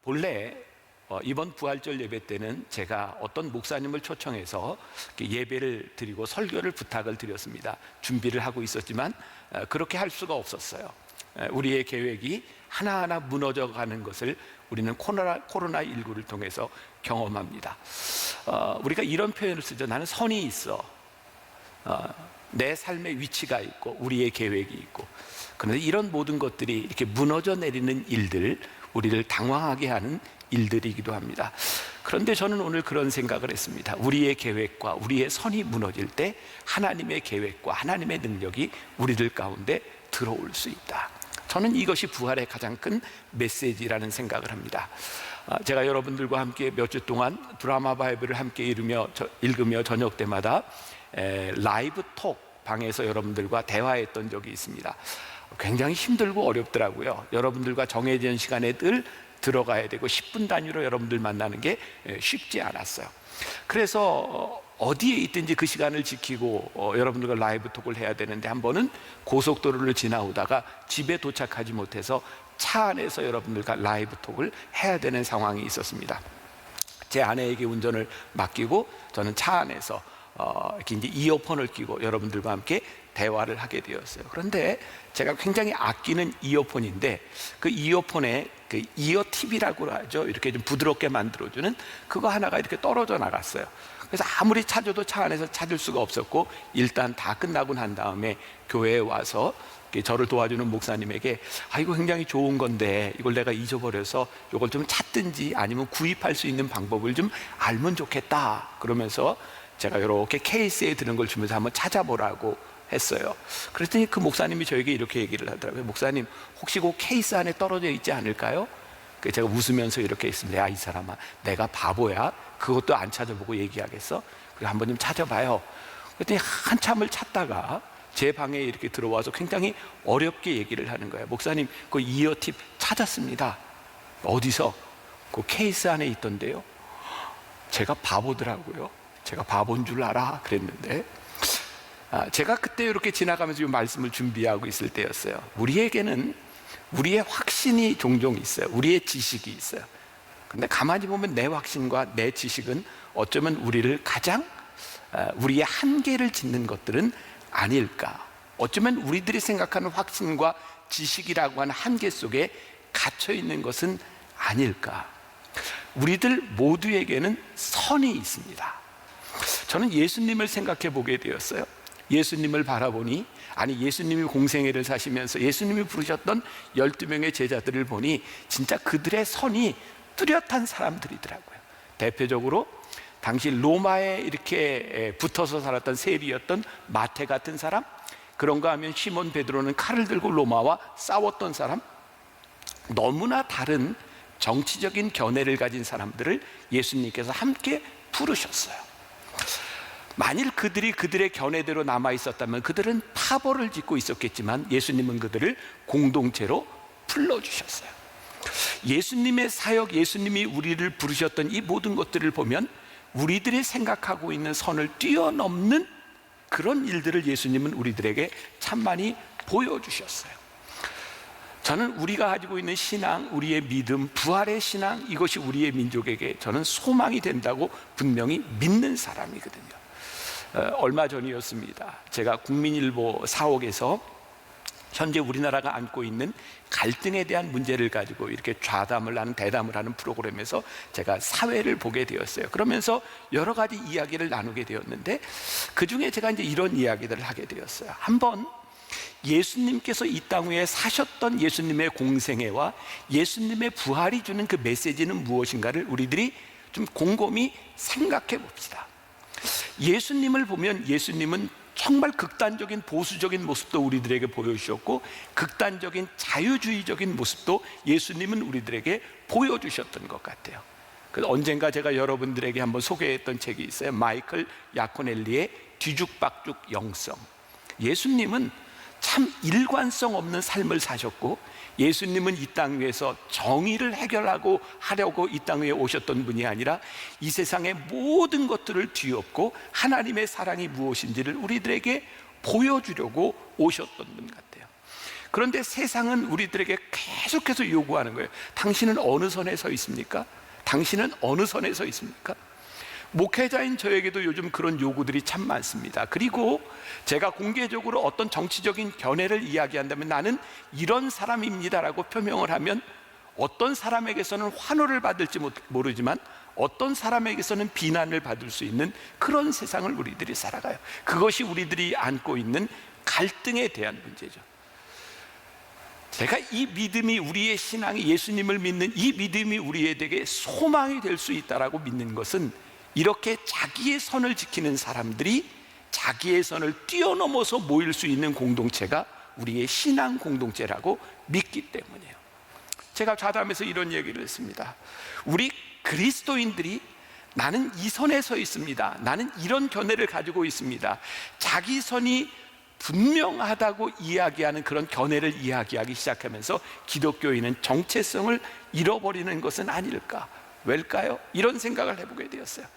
본래 이번 부활절 예배 때는 제가 어떤 목사님을 초청해서 예배를 드리고 설교를 부탁을 드렸습니다. 준비를 하고 있었지만 그렇게 할 수가 없었어요. 우리의 계획이 하나하나 무너져 가는 것을 우리는 코로나19를 통해서 경험합니다. 우리가 이런 표현을 쓰죠. 나는 선이 있어. 내 삶의 위치가 있고 우리의 계획이 있고, 그런데 이런 모든 것들이 이렇게 무너져 내리는 일들, 우리를 당황하게 하는 일들이기도 합니다. 그런데 저는 오늘 그런 생각을 했습니다. 우리의 계획과 우리의 선이 무너질 때 하나님의 계획과 하나님의 능력이 우리들 가운데 들어올 수 있다. 저는 이것이 부활의 가장 큰 메시지라는 생각을 합니다. 제가 여러분들과 함께 몇 주 동안 드라마 바이블을 함께 읽으며 저녁 때마다 라이브 톡 방에서 여러분들과 대화했던 적이 있습니다. 굉장히 힘들고 어렵더라고요. 여러분들과 정해진 시간에 늘 들어가야 되고 10분 단위로 여러분들 만나는 게 쉽지 않았어요. 그래서 어디에 있든지 그 시간을 지키고 여러분들과 라이브 톡을 해야 되는데, 한 번은 고속도로를 지나오다가 집에 도착하지 못해서 차 안에서 여러분들과 라이브 톡을 해야 되는 상황이 있었습니다. 제 아내에게 운전을 맡기고 저는 차 안에서 이렇게 이제 이어폰을 끼고 여러분들과 함께 대화를 하게 되었어요. 그런데 제가 굉장히 아끼는 이어폰인데, 그 이어폰에 그 이어 팁이라고 하죠. 이렇게 좀 부드럽게 만들어주는 그거 하나가 이렇게 떨어져 나갔어요. 그래서 아무리 찾아도 차 안에서 찾을 수가 없었고, 일단 다 끝나고 난 다음에 교회에 와서 저를 도와주는 목사님에게 이거 굉장히 좋은 건데 이걸 내가 잊어버려서 이걸 좀 찾든지 아니면 구입할 수 있는 방법을 좀 알면 좋겠다 그러면서 제가 이렇게 케이스에 드는 걸 주면서 한번 찾아보라고 했어요. 그랬더니 그 목사님이 저에게 이렇게 얘기를 하더라고요. 목사님, 혹시 그 케이스 안에 떨어져 있지 않을까요? 제가 웃으면서 이렇게 했습니다. 야, 이 사람아, 내가 바보야? 그것도 안 찾아보고 얘기하겠어? 그래, 한번 좀 찾아봐요. 그랬더니 한참을 찾다가 제 방에 이렇게 들어와서 굉장히 어렵게 얘기를 하는 거예요. 목사님, 그 이어팁 찾았습니다. 어디서? 그 케이스 안에 있던데요. 제가 바보더라고요. 제가 바본 줄 알아? 그랬는데 제가 그때 이렇게 지나가면서 이 말씀을 준비하고 있을 때였어요. 우리에게는 우리의 확신이 종종 있어요. 우리의 지식이 있어요. 근데 가만히 보면 내 확신과 내 지식은 어쩌면 우리를 가장 우리의 한계를 짓는 것들은 아닐까. 어쩌면 우리들이 생각하는 확신과 지식이라고 하는 한계 속에 갇혀 있는 것은 아닐까. 우리들 모두에게는 선이 있습니다. 저는 예수님을 생각해 보게 되었어요. 예수님을 바라보니, 아니 예수님이 공생애를 사시면서 예수님이 부르셨던 12명의 제자들을 보니 진짜 그들의 선이 뚜렷한 사람들이더라고요. 대표적으로 당시 로마에 이렇게 붙어서 살았던 세리였던 마태 같은 사람, 그런가 하면 시몬 베드로는 칼을 들고 로마와 싸웠던 사람, 너무나 다른 정치적인 견해를 가진 사람들을 예수님께서 함께 부르셨어요. 만일 그들이 그들의 견해대로 남아 있었다면 그들은 파벌을 짓고 있었겠지만 예수님은 그들을 공동체로 불러주셨어요. 예수님의 사역, 예수님이 우리를 부르셨던 이 모든 것들을 보면 우리들이 생각하고 있는 선을 뛰어넘는 그런 일들을 예수님은 우리들에게 참 많이 보여주셨어요. 저는 우리가 가지고 있는 신앙, 우리의 믿음, 부활의 신앙, 이것이 우리의 민족에게 저는 소망이 된다고 분명히 믿는 사람이거든요. 얼마 전이었습니다. 제가 국민일보 사옥에서 현재 우리나라가 안고 있는 갈등에 대한 문제를 가지고 이렇게 좌담을 하는, 대담을 하는 프로그램에서 제가 사회를 보게 되었어요. 그러면서 여러 가지 이야기를 나누게 되었는데, 그 중에 제가 이제 이런 이야기들을 하게 되었어요. 한번 예수님께서 이 땅 위에 사셨던 예수님의 공생애와 예수님의 부활이 주는 그 메시지는 무엇인가를 우리들이 좀 곰곰이 생각해 봅시다. 예수님을 보면 예수님은 정말 극단적인 보수적인 모습도 우리들에게 보여주셨고, 극단적인 자유주의적인 모습도 예수님은 우리들에게 보여주셨던 것 같아요. 그래서 언젠가 제가 여러분들에게 한번 소개했던 책이 있어요. 마이클 야코넬리의 뒤죽박죽 영성. 예수님은 참 일관성 없는 삶을 사셨고, 예수님은 이 땅 위에서 정의를 해결하고 하려고 이 땅 위에 오셨던 분이 아니라 이 세상의 모든 것들을 뒤엎고 하나님의 사랑이 무엇인지를 우리들에게 보여주려고 오셨던 분 같아요. 그런데 세상은 우리들에게 계속해서 요구하는 거예요. 당신은 어느 선에 서 있습니까? 당신은 어느 선에 서 있습니까? 목회자인 저에게도 요즘 그런 요구들이 참 많습니다. 그리고 제가 공개적으로 어떤 정치적인 견해를 이야기한다면 나는 이런 사람입니다라고 표명을 하면 어떤 사람에게서는 환호를 받을지 모르지만 어떤 사람에게서는 비난을 받을 수 있는 그런 세상을 우리들이 살아가요. 그것이 우리들이 안고 있는 갈등에 대한 문제죠. 제가 이 믿음이, 우리의 신앙이, 예수님을 믿는 이 믿음이 우리에게 소망이 될 수 있다라고 믿는 것은 이렇게 자기의 선을 지키는 사람들이 자기의 선을 뛰어넘어서 모일 수 있는 공동체가 우리의 신앙 공동체라고 믿기 때문이에요. 제가 좌담에서 이런 얘기를 했습니다. 우리 그리스도인들이 나는 이 선에 서 있습니다, 나는 이런 견해를 가지고 있습니다, 자기 선이 분명하다고 이야기하는 그런 견해를 이야기하기 시작하면서 기독교인은 정체성을 잃어버리는 것은 아닐까? 왜일까요? 이런 생각을 해보게 되었어요.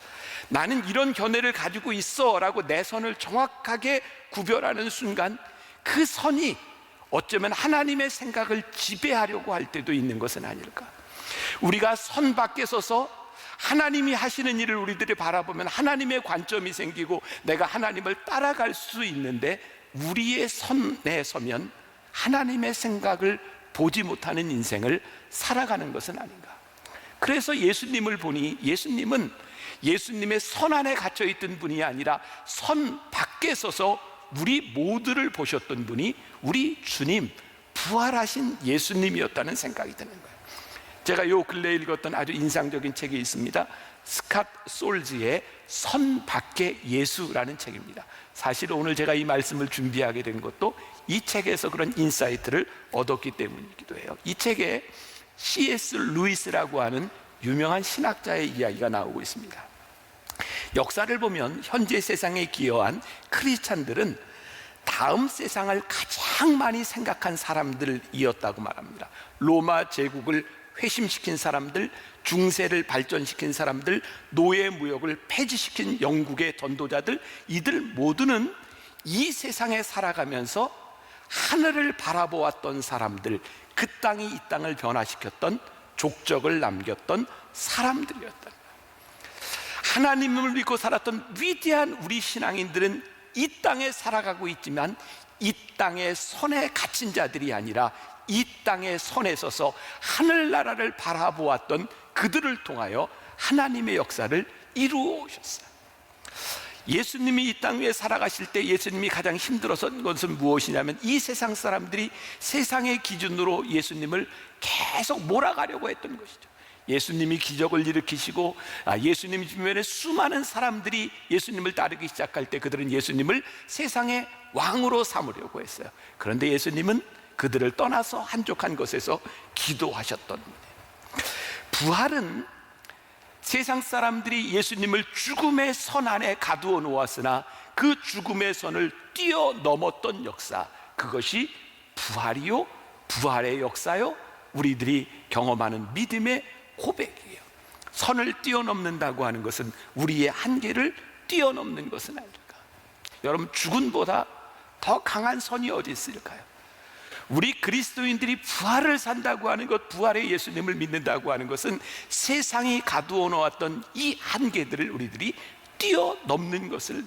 나는 이런 견해를 가지고 있어 라고 내 선을 정확하게 구별하는 순간 그 선이 어쩌면 하나님의 생각을 지배하려고 할 때도 있는 것은 아닐까? 우리가 선 밖에 서서 하나님이 하시는 일을 우리들이 바라보면 하나님의 관점이 생기고 내가 하나님을 따라갈 수 있는데, 우리의 선에 서면 하나님의 생각을 보지 못하는 인생을 살아가는 것은 아닌가? 그래서 예수님을 보니 예수님은 예수님의 선 안에 갇혀 있던 분이 아니라 선 밖에 서서 우리 모두를 보셨던 분이 우리 주님, 부활하신 예수님이었다는 생각이 드는 거예요. 제가 요 근래에 읽었던 아주 인상적인 책이 있습니다. 스캇 솔즈의 선 밖의 예수라는 책입니다. 사실 오늘 제가 이 말씀을 준비하게 된 것도 이 책에서 그런 인사이트를 얻었기 때문이기도 해요. 이 책에 C.S. 루이스라고 하는 유명한 신학자의 이야기가 나오고 있습니다. 역사를 보면 현재 세상에 기여한 크리스찬들은 다음 세상을 가장 많이 생각한 사람들이었다고 말합니다. 로마 제국을 회심시킨 사람들, 중세를 발전시킨 사람들, 노예 무역을 폐지시킨 영국의 전도자들, 이들 모두는 이 세상에 살아가면서 하늘을 바라보았던 사람들, 그 땅이 이 땅을 변화시켰던, 족적을 남겼던 사람들이었다. 하나님을 믿고 살았던 위대한 우리 신앙인들은 이 땅에 살아가고 있지만 이 땅의 선에 갇힌 자들이 아니라 이 땅의 선에 서서 하늘나라를 바라보았던 그들을 통하여 하나님의 역사를 이루어 오셨어요. 예수님이 이 땅 위에 살아가실 때 예수님이 가장 힘들었던 것은 무엇이냐면 이 세상 사람들이 세상의 기준으로 예수님을 계속 몰아가려고 했던 것이죠. 예수님이 기적을 일으키시고 예수님 주변에 수많은 사람들이 예수님을 따르기 시작할 때 그들은 예수님을 세상의 왕으로 삼으려고 했어요. 그런데 예수님은 그들을 떠나서 한적한 곳에서 기도하셨던 분이에요. 부활은 세상 사람들이 예수님을 죽음의 선 안에 가두어 놓았으나 그 죽음의 선을 뛰어넘었던 역사, 그것이 부활이요, 부활의 역사요, 우리들이 경험하는 믿음의 고백이에요. 선을 뛰어넘는다고 하는 것은 우리의 한계를 뛰어넘는 것은 아닐까? 여러분, 죽음보다 더 강한 선이 어디 있을까요? 우리 그리스도인들이 부활을 산다고 하는 것, 부활의 예수님을 믿는다고 하는 것은 세상이 가두어 놓았던 이 한계들을 우리들이 뛰어넘는 것을,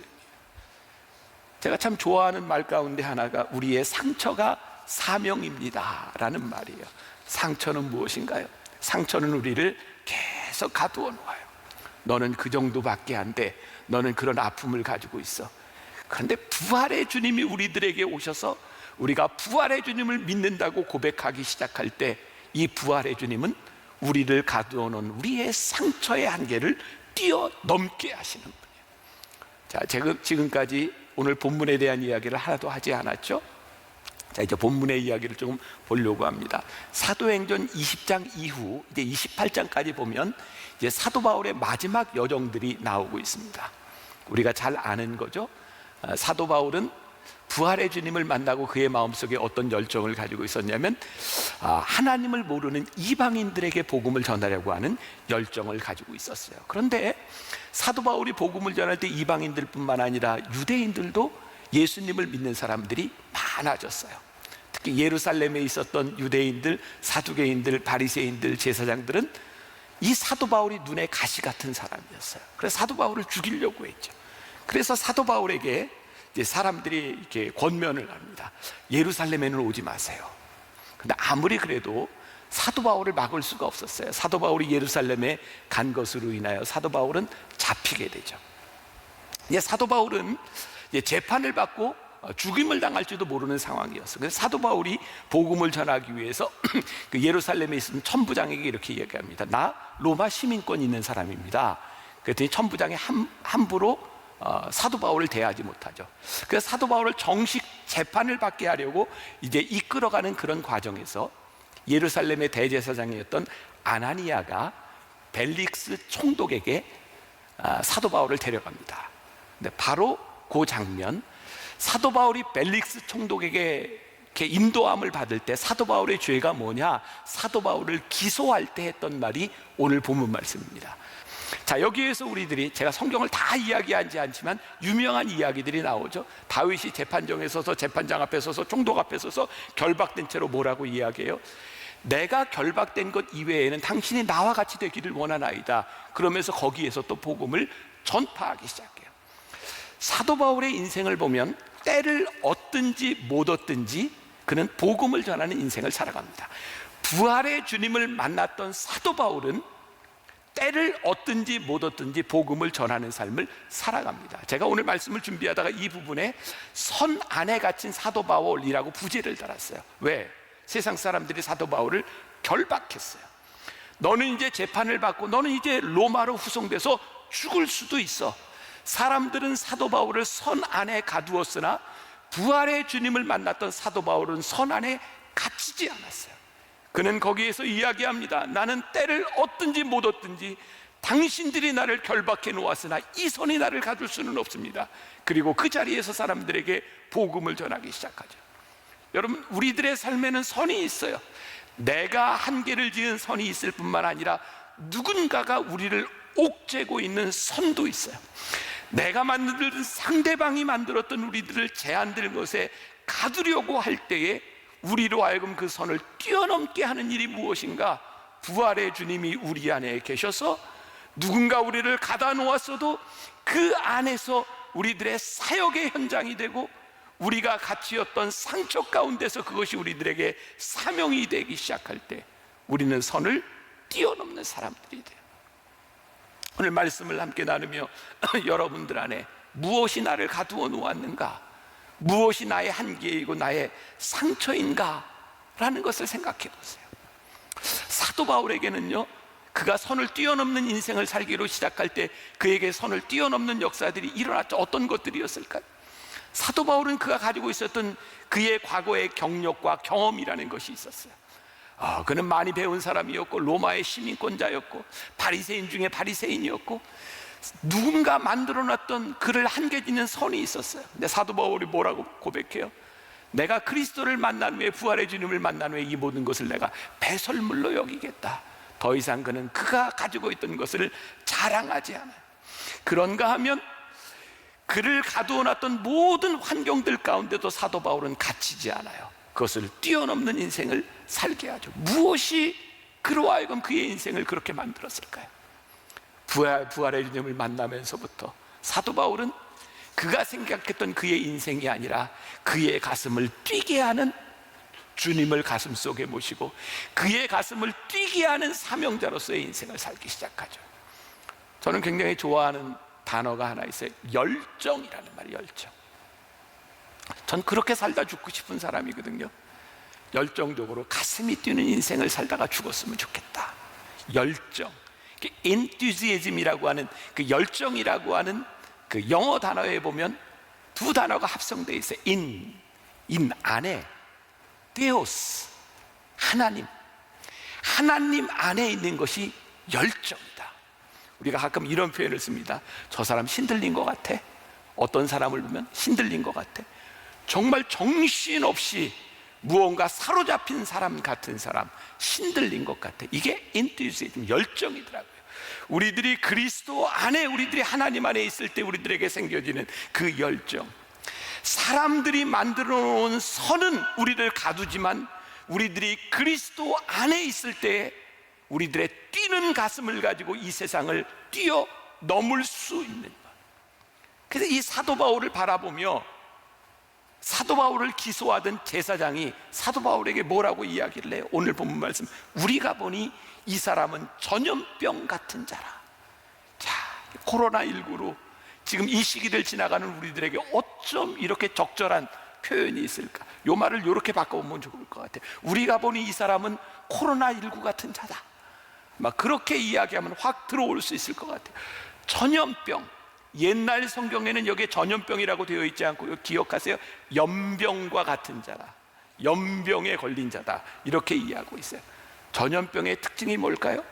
제가 참 좋아하는 말 가운데 하나가 우리의 상처가 사명입니다 라는 말이에요. 상처는 무엇인가요? 상처는 우리를 계속 가두어 놓아요. 너는 그 정도밖에 안 돼, 너는 그런 아픔을 가지고 있어. 그런데 부활의 주님이 우리들에게 오셔서 우리가 부활의 주님을 믿는다고 고백하기 시작할 때 이 부활의 주님은 우리를 가두어 놓은 우리의 상처의 한계를 뛰어넘게 하시는 분이에요. 자, 제가 지금까지 오늘 본문에 대한 이야기를 하나도 하지 않았죠? 자, 이제 본문의 이야기를 조금 보려고 합니다. 사도행전 20장 이후 이제 28장까지 보면 이제 사도 바울의 마지막 여정들이 나오고 있습니다. 우리가 잘 아는 거죠. 사도 바울은 부활의 주님을 만나고 그의 마음속에 어떤 열정을 가지고 있었냐면 하나님을 모르는 이방인들에게 복음을 전하려고 하는 열정을 가지고 있었어요. 그런데 사도 바울이 복음을 전할 때 이방인들뿐만 아니라 유대인들도 예수님을 믿는 사람들이 많아졌어요. 특히 예루살렘에 있었던 유대인들, 사두개인들, 바리새인들, 제사장들은 이 사도 바울이 눈에 가시 같은 사람이었어요. 그래서 사도 바울을 죽이려고 했죠. 그래서 사도 바울에게 이제 사람들이 이렇게 권면을 합니다. 예루살렘에는 오지 마세요. 근데 아무리 그래도 사도 바울을 막을 수가 없었어요. 사도 바울이 예루살렘에 간 것으로 인하여 사도 바울은 잡히게 되죠. 이제 사도 바울은 이제 재판을 받고 죽임을 당할지도 모르는 상황이었어요. 그래서 사도 바울이 복음을 전하기 위해서 그 예루살렘에 있는 천부장에게 이렇게 얘기합니다. 나 로마 시민권 있는 사람입니다. 그랬더니 천부장이 함부로 사도 바울을 대하지 못하죠. 그래서 사도 바울을 정식 재판을 받게 하려고 이제 이끌어가는 그런 과정에서 예루살렘의 대제사장이었던 아나니아가 벨릭스 총독에게 사도 바울을 데려갑니다. 근데 바로 그 장면, 사도 바울이 벨릭스 총독에게 이렇게 인도함을 받을 때 사도 바울의 죄가 뭐냐, 사도 바울을 기소할 때 했던 말이 오늘 본문 말씀입니다. 자, 여기에서 우리들이, 제가 성경을 다 이야기하지 않지만 유명한 이야기들이 나오죠. 다윗이 재판정에 서서, 재판장 앞에 서서, 총독 앞에 서서 결박된 채로 뭐라고 이야기해요? 내가 결박된 것 이외에는 당신이 나와 같이 되기를 원하나이다. 그러면서 거기에서 또 복음을 전파하기 시작해요. 사도 바울의 인생을 보면 때를 얻든지 못 얻든지 그는 복음을 전하는 인생을 살아갑니다. 부활의 주님을 만났던 사도 바울은 때를 얻든지 못 얻든지 복음을 전하는 삶을 살아갑니다. 제가 오늘 말씀을 준비하다가 이 부분에 선 안에 갇힌 사도 바울이라고 부제를 달았어요. 왜? 세상 사람들이 사도 바울을 결박했어요. 너는 이제 재판을 받고 너는 이제 로마로 후송돼서 죽을 수도 있어. 사람들은 사도 바울을 선 안에 가두었으나 부활의 주님을 만났던 사도 바울은 선 안에 갇히지 않았어요. 그는 거기에서 이야기합니다. 나는 때를 얻든지 못 얻든지 당신들이 나를 결박해 놓았으나 이 선이 나를 가둘 수는 없습니다. 그리고 그 자리에서 사람들에게 복음을 전하기 시작하죠. 여러분, 우리들의 삶에는 선이 있어요. 내가 한계를 지은 선이 있을 뿐만 아니라 누군가가 우리를 옥죄고 있는 선도 있어요. 내가 만든, 상대방이 만들었던 우리들을 제한될 것에 가두려고 할 때에 우리로 하여금 그 선을 뛰어넘게 하는 일이 무엇인가? 부활의 주님이 우리 안에 계셔서 누군가 우리를 가다 놓았어도 그 안에서 우리들의 사역의 현장이 되고 우리가 갇히었던 상처 가운데서 그것이 우리들에게 사명이 되기 시작할 때 우리는 선을 뛰어넘는 사람들이 돼요. 오늘 말씀을 함께 나누며 여러분들 안에 무엇이 나를 가두어 놓았는가, 무엇이 나의 한계이고 나의 상처인가 라는 것을 생각해 보세요. 사도 바울에게는요, 그가 선을 뛰어넘는 인생을 살기로 시작할 때 그에게 선을 뛰어넘는 역사들이 일어났죠. 어떤 것들이었을까요? 사도 바울은 그가 가지고 있었던 그의 과거의 경력과 경험이라는 것이 있었어요. 그는 많이 배운 사람이었고 로마의 시민권자였고 바리새인 중에 바리새인이었고 누군가 만들어놨던 그를 한계짓는 선이 있었어요. 근데 사도 바울이 뭐라고 고백해요? 내가 그리스도를 만난 후에, 부활의 주님을 만난 후에 이 모든 것을 내가 배설물로 여기겠다. 더 이상 그는 그가 가지고 있던 것을 자랑하지 않아요. 그런가 하면 그를 가두어놨던 모든 환경들 가운데도 사도 바울은 갇히지 않아요. 그것을 뛰어넘는 인생을 살게 하죠. 무엇이 그로 하여금 그의 인생을 그렇게 만들었을까요? 부활의 주님을 만나면서부터 사도 바울은 그가 생각했던 그의 인생이 아니라 그의 가슴을 뛰게 하는 주님을 가슴속에 모시고 그의 가슴을 뛰게 하는 사명자로서의 인생을 살기 시작하죠. 저는 굉장히 좋아하는 단어가 하나 있어요. 열정이라는 말이에요. 열정. 전 그렇게 살다 죽고 싶은 사람이거든요. 열정적으로 가슴이 뛰는 인생을 살다가 죽었으면 좋겠다. 열정, enthusiasm이라고 하는 그 열정이라고 하는 그 영어 단어에 보면 두 단어가 합성되어 있어요. in 안에, theos, 하나님 안에 있는 것이 열정이다. 우리가 가끔 이런 표현을 씁니다. 저 사람 신들린 것 같아. 어떤 사람을 보면 신들린 것 같아. 정말 정신없이 무언가 사로잡힌 사람 같은 사람, 신들린 것 같아. 이게 enthusiasm, 열정이더라고요. 우리들이 그리스도 안에, 우리들이 하나님 안에 있을 때 우리들에게 생겨지는 그 열정. 사람들이 만들어 놓은 선은 우리를 가두지만 우리들이 그리스도 안에 있을 때 우리들의 뛰는 가슴을 가지고 이 세상을 뛰어 넘을 수 있는 것. 그래서 이 사도 바울을 바라보며 사도 바울을 기소하던 제사장이 사도 바울에게 뭐라고 이야기를 해요? 오늘 본문 말씀, 우리가 보니 이 사람은 전염병 같은 자라. 자, 코로나19로 지금 이 시기를 지나가는 우리들에게 어쩜 이렇게 적절한 표현이 있을까? 요 말을 이렇게 바꿔보면 좋을 것 같아요. 우리가 보니 이 사람은 코로나19 같은 자다. 막 그렇게 이야기하면 확 들어올 수 있을 것 같아요. 전염병, 옛날 성경에는 여기에 전염병이라고 되어 있지 않고 기억하세요, 연병과 같은 자라, 연병에 걸린 자다, 이렇게 이해하고 있어요. 전염병의 특징이 뭘까요?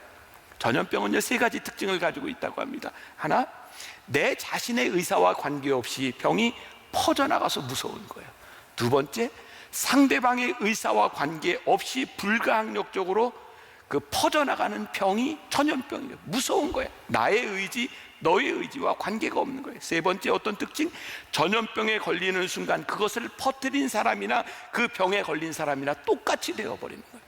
전염병은요, 세 가지 특징을 가지고 있다고 합니다. 하나, 내 자신의 의사와 관계없이 병이 퍼져나가서 무서운 거예요. 두 번째, 상대방의 의사와 관계없이 불가항력적으로 그 퍼져나가는 병이 전염병이에요. 무서운 거예요. 나의 의지, 너의 의지와 관계가 없는 거예요. 세 번째, 어떤 특징? 전염병에 걸리는 순간 그것을 퍼뜨린 사람이나 그 병에 걸린 사람이나 똑같이 되어버리는 거예요.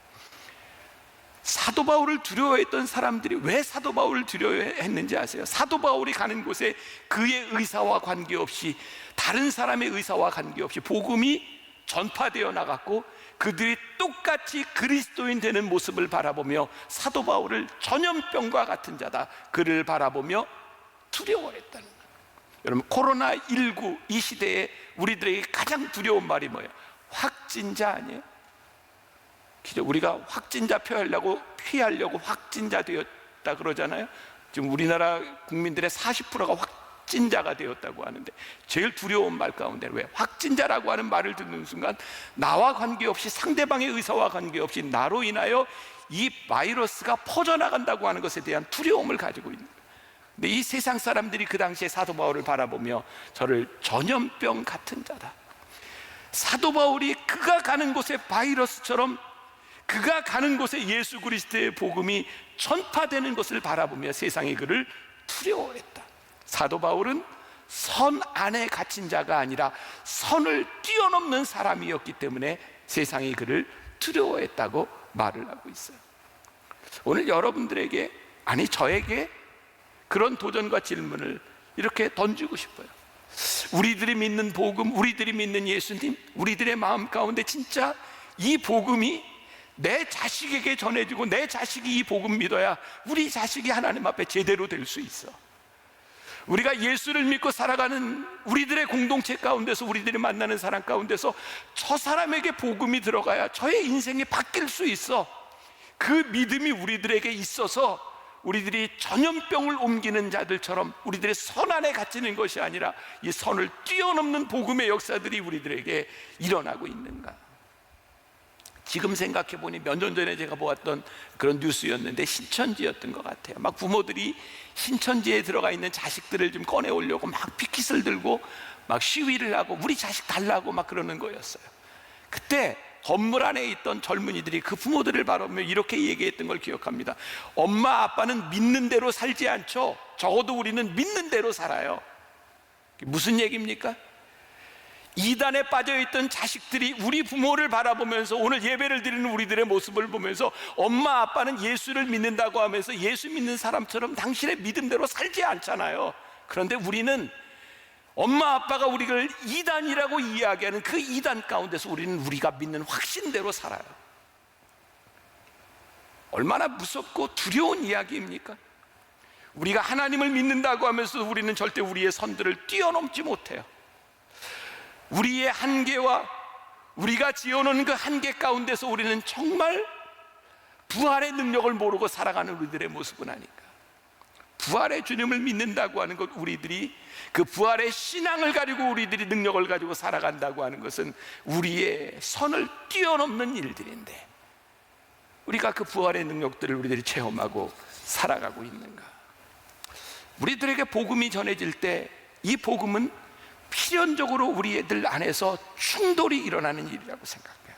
사도 바울을 두려워했던 사람들이 왜 사도 바울을 두려워했는지 아세요? 사도 바울이 가는 곳에 그의 의사와 관계없이, 다른 사람의 의사와 관계없이 복음이 전파되어 나갔고 그들이 똑같이 그리스도인 되는 모습을 바라보며 사도 바울을 전염병과 같은 자다, 그를 바라보며 두려워했다는 거예요. 여러분, 코로나19 이 시대에 우리들에게 가장 두려운 말이 뭐예요? 확진자 아니에요? 우리가 확진자 피하려고 확진자 되었다 그러잖아요. 지금 우리나라 국민들의 40%가 확진자가 되었다고 하는데, 제일 두려운 말 가운데 왜? 확진자라고 하는 말을 듣는 순간 나와 관계없이, 상대방의 의사와 관계없이 나로 인하여 이 바이러스가 퍼져나간다고 하는 것에 대한 두려움을 가지고 있는 거예요. 근데 이 세상 사람들이 그 당시에 사도 바울을 바라보며 저를 전염병 같은 자다. 사도 바울이 그가 가는 곳에 바이러스처럼, 그가 가는 곳에 예수 그리스도의 복음이 전파되는 것을 바라보며 세상이 그를 두려워했다. 사도 바울은 선 안에 갇힌 자가 아니라 선을 뛰어넘는 사람이었기 때문에 세상이 그를 두려워했다고 말을 하고 있어요. 오늘 여러분들에게, 아니 저에게 그런 도전과 질문을 이렇게 던지고 싶어요. 우리들이 믿는 복음, 우리들이 믿는 예수님, 우리들의 마음 가운데 진짜 이 복음이 내 자식에게 전해지고 내 자식이 이 복음 믿어야 우리 자식이 하나님 앞에 제대로 될 수 있어. 우리가 예수를 믿고 살아가는 우리들의 공동체 가운데서, 우리들이 만나는 사람 가운데서 저 사람에게 복음이 들어가야 저의 인생이 바뀔 수 있어. 그 믿음이 우리들에게 있어서 우리들이 전염병을 옮기는 자들처럼 우리들의 선 안에 갇히는 것이 아니라 이 선을 뛰어넘는 복음의 역사들이 우리들에게 일어나고 있는가. 지금 생각해 보니 몇 년 전에 제가 보았던 그런 뉴스였는데 신천지였던 것 같아요. 막 부모들이 신천지에 들어가 있는 자식들을 좀 꺼내 오려고 막 피켓을 들고 막 시위를 하고 우리 자식 달라고 막 그러는 거였어요. 그때 건물 안에 있던 젊은이들이 그 부모들을 바라보며 이렇게 얘기했던 걸 기억합니다. 엄마 아빠는 믿는 대로 살지 않죠. 적어도 우리는 믿는 대로 살아요. 무슨 얘기입니까? 이단에 빠져있던 자식들이 우리 부모를 바라보면서 오늘 예배를 드리는 우리들의 모습을 보면서 엄마 아빠는 예수를 믿는다고 하면서 예수 믿는 사람처럼 당신의 믿음대로 살지 않잖아요. 그런데 우리는 엄마 아빠가 우리를 이단이라고 이야기하는 그 이단 가운데서 우리는 우리가 믿는 확신대로 살아요. 얼마나 무섭고 두려운 이야기입니까? 우리가 하나님을 믿는다고 하면서 우리는 절대 우리의 선들을 뛰어넘지 못해요. 우리의 한계와 우리가 지어놓은 그 한계 가운데서 우리는 정말 부활의 능력을 모르고 살아가는 우리들의 모습은 아닐까. 부활의 주님을 믿는다고 하는 것, 우리들이 그 부활의 신앙을 가지고 우리들이 능력을 가지고 살아간다고 하는 것은 우리의 선을 뛰어넘는 일들인데, 우리가 그 부활의 능력들을 우리들이 체험하고 살아가고 있는가. 우리들에게 복음이 전해질 때 이 복음은 필연적으로 우리들 안에서 충돌이 일어나는 일이라고 생각해요.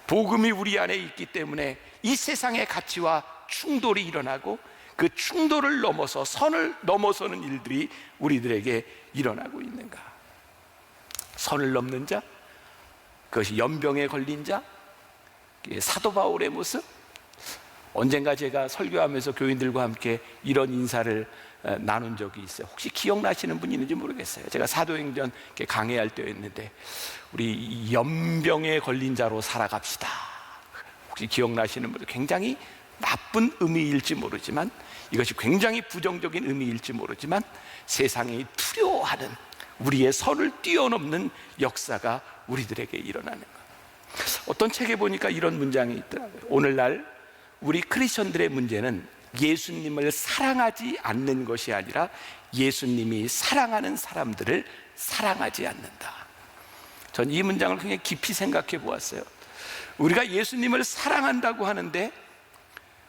복음이 우리 안에 있기 때문에 이 세상의 가치와 충돌이 일어나고 그 충돌을 넘어서 선을 넘어서는 일들이 우리들에게 일어나고 있는가. 선을 넘는 자, 그것이 연병에 걸린 자, 사도 바울의 모습. 언젠가 제가 설교하면서 교인들과 함께 이런 인사를 나눈 적이 있어요. 혹시 기억나시는 분 있는지 모르겠어요. 제가 사도행전 강해할 때였는데, 우리 연병에 걸린 자로 살아갑시다. 혹시 기억나시는 분? 굉장히 나쁜 의미일지 모르지만, 이것이 굉장히 부정적인 의미일지 모르지만, 세상이 두려워하는 우리의 선을 뛰어넘는 역사가 우리들에게 일어나는 것. 어떤 책에 보니까 이런 문장이 있더라고요. 오늘날 우리 크리스천들의 문제는 예수님을 사랑하지 않는 것이 아니라 예수님이 사랑하는 사람들을 사랑하지 않는다. 전 이 문장을 굉장히 깊이 생각해 보았어요. 우리가 예수님을 사랑한다고 하는데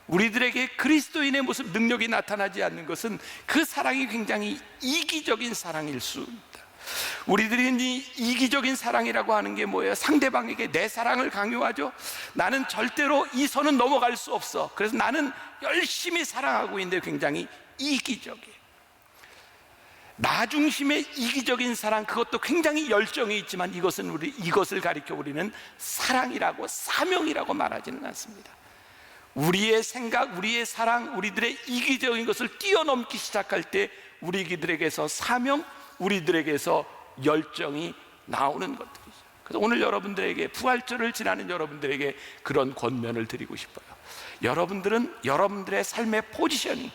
우리들에게 그리스도인의 모습, 능력이 나타나지 않는 것은 그 사랑이 굉장히 이기적인 사랑일 수 있다. 우리들이 이 이기적인 사랑이라고 하는 게 뭐예요? 상대방에게 내 사랑을 강요하죠. 나는 절대로 이 선은 넘어갈 수 없어. 그래서 나는 열심히 사랑하고 있는데 굉장히 이기적이에요. 나 중심의 이기적인 사랑, 그것도 굉장히 열정이 있지만 이것을 가리켜 우리는 사랑이라고, 사명이라고 말하지는 않습니다. 우리의 생각, 우리의 사랑, 우리들의 이기적인 것을 뛰어넘기 시작할 때 우리들에게서 사명, 우리들에게서 열정이 나오는 것들이죠. 그래서 오늘 여러분들에게, 부활절을 지나는 여러분들에게 그런 권면을 드리고 싶어요. 여러분들은 여러분들의 삶의 포지셔닝,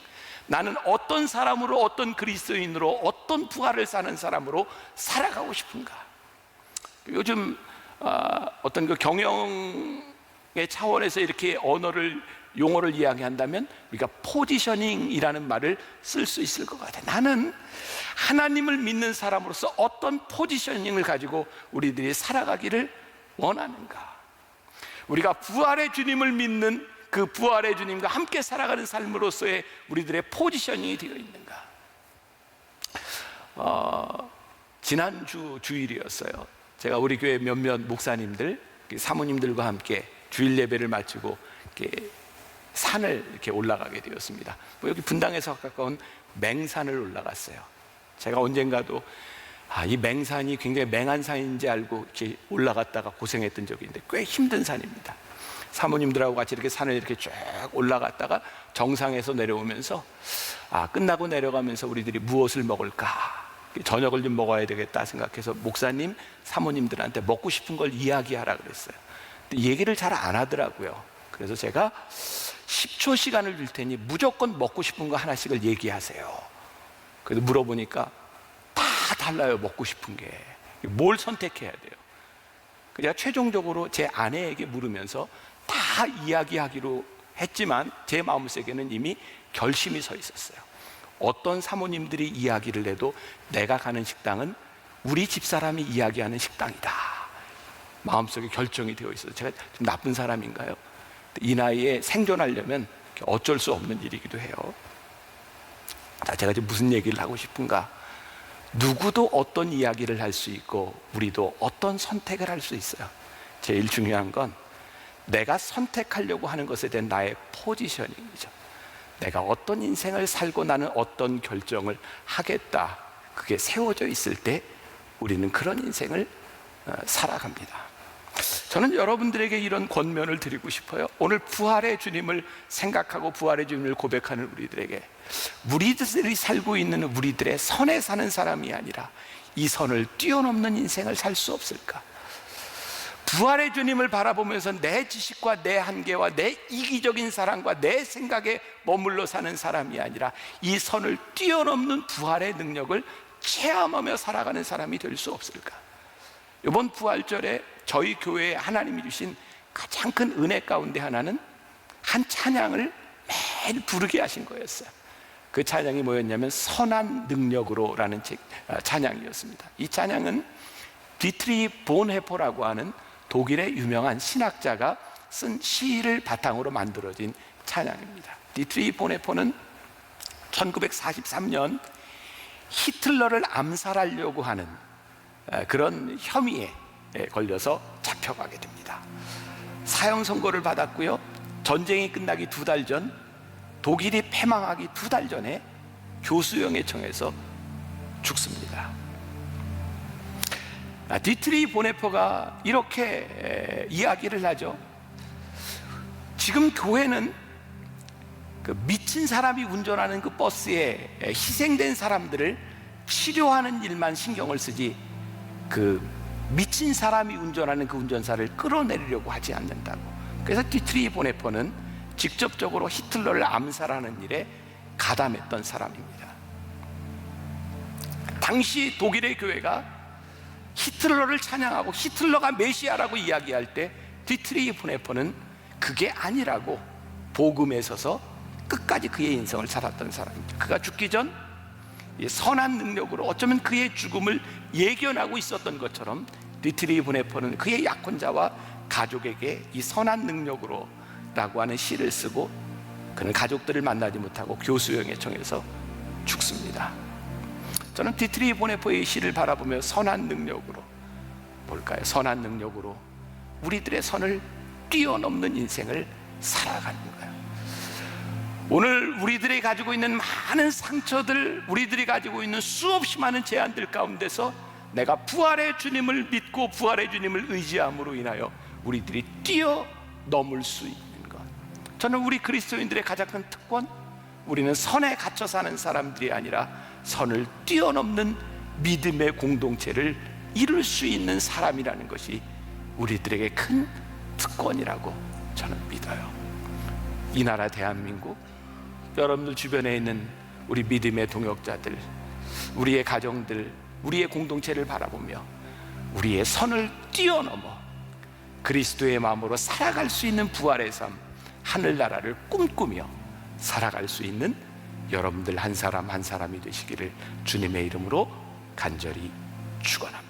나는 어떤 사람으로, 어떤 그리스도인으로, 어떤 부활을 사는 사람으로 살아가고 싶은가? 요즘 어떤 그 경영의 차원에서 이렇게 용어를 이야기한다면 우리가 포지셔닝이라는 말을 쓸 수 있을 것 같아요. 나는 하나님을 믿는 사람으로서 어떤 포지셔닝을 가지고 우리들이 살아가기를 원하는가? 우리가 부활의 주님을 믿는 그 부활의 주님과 함께 살아가는 삶으로서의 우리들의 포지셔닝이 되어 있는가? 지난주 주일이었어요. 제가 우리 교회 몇몇 목사님들, 사모님들과 함께 주일 예배를 마치고 이렇게 산을 이렇게 올라가게 되었습니다. 여기 분당에서 가까운 맹산을 올라갔어요. 제가 언젠가도 이 맹산이 굉장히 맹한 산인지 알고 이렇게 올라갔다가 고생했던 적이 있는데 꽤 힘든 산입니다. 사모님들하고 같이 이렇게 산을 이렇게 쭉 올라갔다가 정상에서 내려오면서 끝나고 내려가면서 우리들이 무엇을 먹을까, 저녁을 좀 먹어야 되겠다 생각해서 목사님, 사모님들한테 먹고 싶은 걸 이야기하라 그랬어요. 근데 얘기를 잘 안 하더라고요. 그래서 제가 10초 시간을 줄 테니 무조건 먹고 싶은 거 하나씩을 얘기하세요. 그래서 물어보니까 다 달라요. 먹고 싶은 게 뭘 선택해야 돼요. 제가 최종적으로 제 아내에게 물으면서 다 이야기하기로 했지만 제 마음속에는 이미 결심이 서 있었어요. 어떤 사모님들이 이야기를 해도 내가 가는 식당은 우리 집사람이 이야기하는 식당이다. 마음속에 결정이 되어 있어요. 제가 좀 나쁜 사람인가요? 이 나이에 생존하려면 어쩔 수 없는 일이기도 해요. 제가 지금 무슨 얘기를 하고 싶은가? 누구도 어떤 이야기를 할 수 있고 우리도 어떤 선택을 할 수 있어요. 제일 중요한 건 내가 선택하려고 하는 것에 대한 나의 포지셔닝이죠. 내가 어떤 인생을 살고 나는 어떤 결정을 하겠다, 그게 세워져 있을 때 우리는 그런 인생을 살아갑니다. 저는 여러분들에게 이런 권면을 드리고 싶어요. 오늘 부활의 주님을 생각하고 부활의 주님을 고백하는 우리들이 살고 있는 우리들의 선에 사는 사람이 아니라 이 선을 뛰어넘는 인생을 살 수 없을까? 부활의 주님을 바라보면서 내 지식과 내 한계와 내 이기적인 사랑과 내 생각에 머물러 사는 사람이 아니라 이 선을 뛰어넘는 부활의 능력을 체험하며 살아가는 사람이 될 수 없을까? 이번 부활절에 저희 교회에 하나님이 주신 가장 큰 은혜 가운데 하나는 한 찬양을 매일 부르게 하신 거였어요. 그 찬양이 뭐였냐면 선한 능력으로라는 찬양이었습니다. 이 찬양은 디트리 본헤퍼라고 하는 독일의 유명한 신학자가 쓴 시를 바탕으로 만들어진 찬양입니다. 디트리 본헤퍼는 1943년 히틀러를 암살하려고 하는 그런 혐의에 걸려서 잡혀가게 됩니다. 사형 선고를 받았고요. 전쟁이 끝나기 2달 전, 독일이 패망하기 2달 전에 교수형에 처해서 죽습니다. 디트리 보네퍼가 이렇게 이야기를 하죠. 지금 교회는 그 미친 사람이 운전하는 그 버스에 희생된 사람들을 치료하는 일만 신경을 쓰지 그 미친 사람이 운전하는 그 운전사를 끌어내리려고 하지 않는다고. 그래서 디트리 보네퍼는 직접적으로 히틀러를 암살하는 일에 가담했던 사람입니다. 당시 독일의 교회가 히틀러를 찬양하고 히틀러가 메시아라고 이야기할 때 디트리 보네퍼는 그게 아니라고 복음에 서서 끝까지 그의 인생을 살았던 사람입니다. 그가 죽기 전 선한 능력으로 어쩌면 그의 죽음을 예견하고 있었던 것처럼 디트리 보네퍼는 그의 약혼자와 가족에게 이 선한 능력으로 라고 하는 시를 쓰고 그는 가족들을 만나지 못하고 교수형에 청해서 죽습니다. 저는 디트리 보네퍼의 시를 바라보며 선한 능력으로, 뭘까요? 선한 능력으로 우리들의 선을 뛰어넘는 인생을 살아가는 거예요. 오늘 우리들이 가지고 있는 많은 상처들, 우리들이 가지고 있는 수없이 많은 제한들 가운데서 내가 부활의 주님을 믿고 부활의 주님을 의지함으로 인하여 우리들이 뛰어넘을 수 있는 것, 저는 우리 그리스도인들의 가장 큰 특권, 우리는 선에 갇혀 사는 사람들이 아니라 선을 뛰어넘는 믿음의 공동체를 이룰 수 있는 사람이라는 것이 우리들에게 큰 특권이라고 저는 믿어요. 이 나라 대한민국, 여러분들 주변에 있는 우리 믿음의 동역자들, 우리의 가정들, 우리의 공동체를 바라보며 우리의 선을 뛰어넘어 그리스도의 마음으로 살아갈 수 있는 부활의 삶, 하늘나라를 꿈꾸며 살아갈 수 있는 여러분들 한 사람 한 사람이 되시기를 주님의 이름으로 간절히 축원합니다.